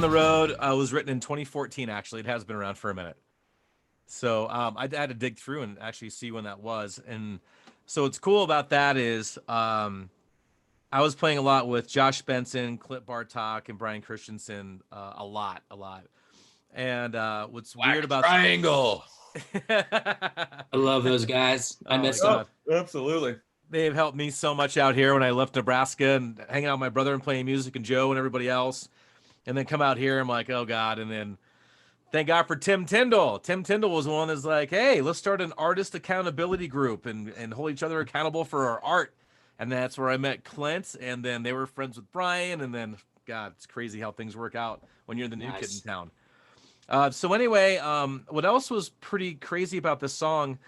the Road was written in 2014. Actually, it has been around for a minute. So I had to dig through and actually see when that was. And so what's cool about that is I was playing a lot with Josh Benson, Clint Bartok, and Brian Christensen a lot. And what's Black weird about Triangle. I love those guys. I miss them. Absolutely. They've helped me so much out here when I left Nebraska and hanging out with my brother and playing music and Joe and everybody else. And then come out here, I'm like, oh God. And then thank God for Tim Tyndall. Tim Tyndall was one that's like, hey, let's start an artist accountability group and hold each other accountable for our art. And that's where I met Clint. And then they were friends with Brian. And then, God, it's crazy how things work out when you're the new kid in town. So anyway, what else was pretty crazy about this song?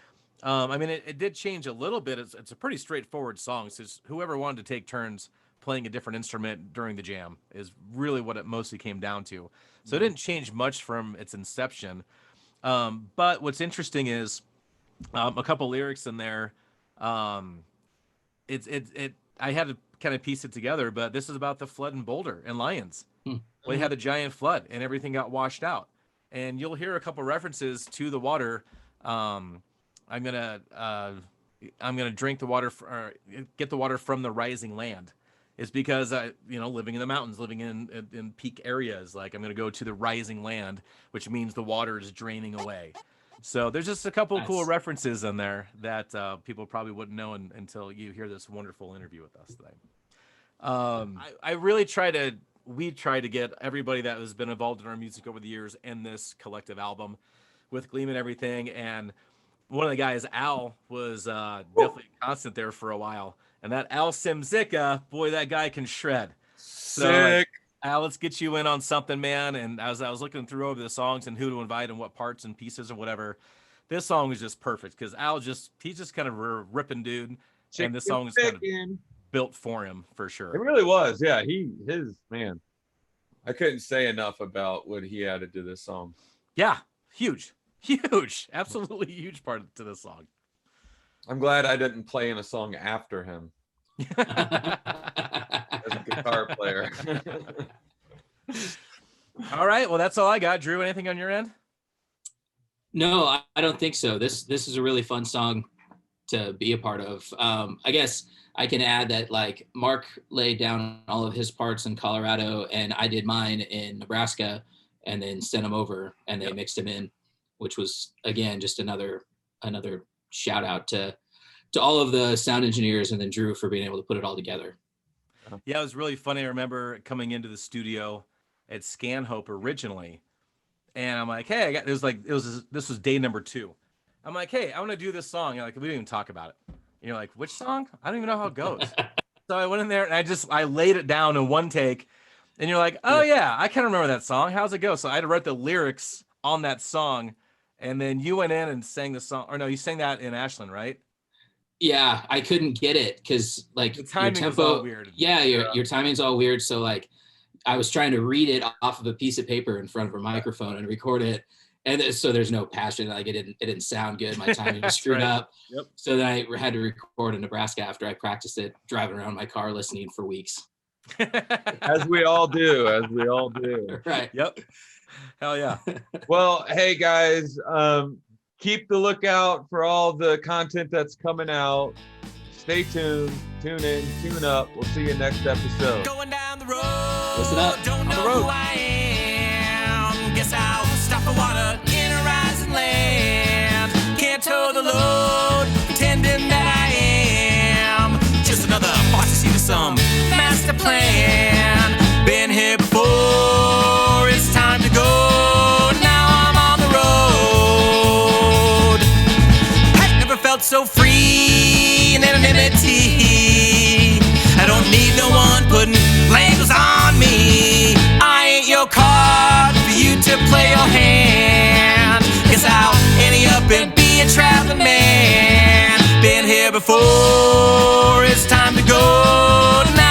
I mean, it did change a little bit. It's a pretty straightforward song. So whoever wanted to take turns playing a different instrument during the jam is really what it mostly came down to. So it didn't change much from its inception. But what's interesting is a couple lyrics in there. I had to kind of piece it together, but this is about the flood in Boulder and Lyons. We had a giant flood and everything got washed out. And you'll hear a couple references to the water. I'm gonna drink the water or get the water from the rising land. It's because living in the mountains, living in peak areas, like I'm gonna go to the rising land, which means the water is draining away. So there's just a couple of cool references in there that people probably wouldn't know until you hear this wonderful interview with us today. I really we try to get everybody that has been involved in our music over the years in this collective album with Gleam and everything. And one of the guys, Al, was definitely constant there for a while. And that Al Simzicka, boy, that guy can shred. Sick. So, Al, let's get you in on something, man. And as I was looking through over the songs and who to invite and what parts and pieces or whatever, this song was just perfect because he's just kind of a ripping dude. And this song is kind of built for him for sure. It really was. Yeah, his man. I couldn't say enough about what he added to this song. Yeah, huge, absolutely huge part to this song. I'm glad I didn't play in a song after him as a guitar player. All right, well, that's all I got. Drew, anything on your end? No, I don't think so. This is a really fun song to be a part of. I guess I can add that like Mark laid down all of his parts in Colorado and I did mine in Nebraska and then sent them over and they mixed them in, which was again just another shout out to all of the sound engineers and then Drew for being able to put it all together. Yeah, it was really funny. I remember coming into the studio at Scanhope originally, and I'm like, hey, this was day number 2. I'm like, hey, I want to do this song. You're like, we didn't even talk about it. And you're like, which song? I don't even know how it goes. So I went in there and I laid it down in one take. And you're like, oh yeah, I kind of remember that song. How's it go? So I had to write the lyrics on that song. And then you went in and sang the song. Or no, you sang that in Ashland, right? Yeah, I couldn't get it because like the timing your tempo, was all weird. Yeah, your timing's all weird. So like I was trying to read it off of a piece of paper in front of a microphone and record it. And so there's no passion. Like it didn't sound good. My timing was screwed up. Yep. So then I had to record in Nebraska after I practiced it, driving around my car listening for weeks. As we all do. Right. Yep. Hell yeah. Well, hey guys, keep the lookout for all the content that's coming out. Stay tuned, tune in, tune up. We'll see you next episode. Going down the road. Listen up. Don't know who I am. Guess I'll stop for water in a rising land. Can't tow the load, pretending that I am just another farce to see with some master plan. Been here before, it's time to go. Now I'm on the road. I've never felt so free in anonymity. I don't need no one putting labels on me. I ain't your card for you to play your hand. Guess I'll ante up and be a traveling man. Been here before, it's time to go now.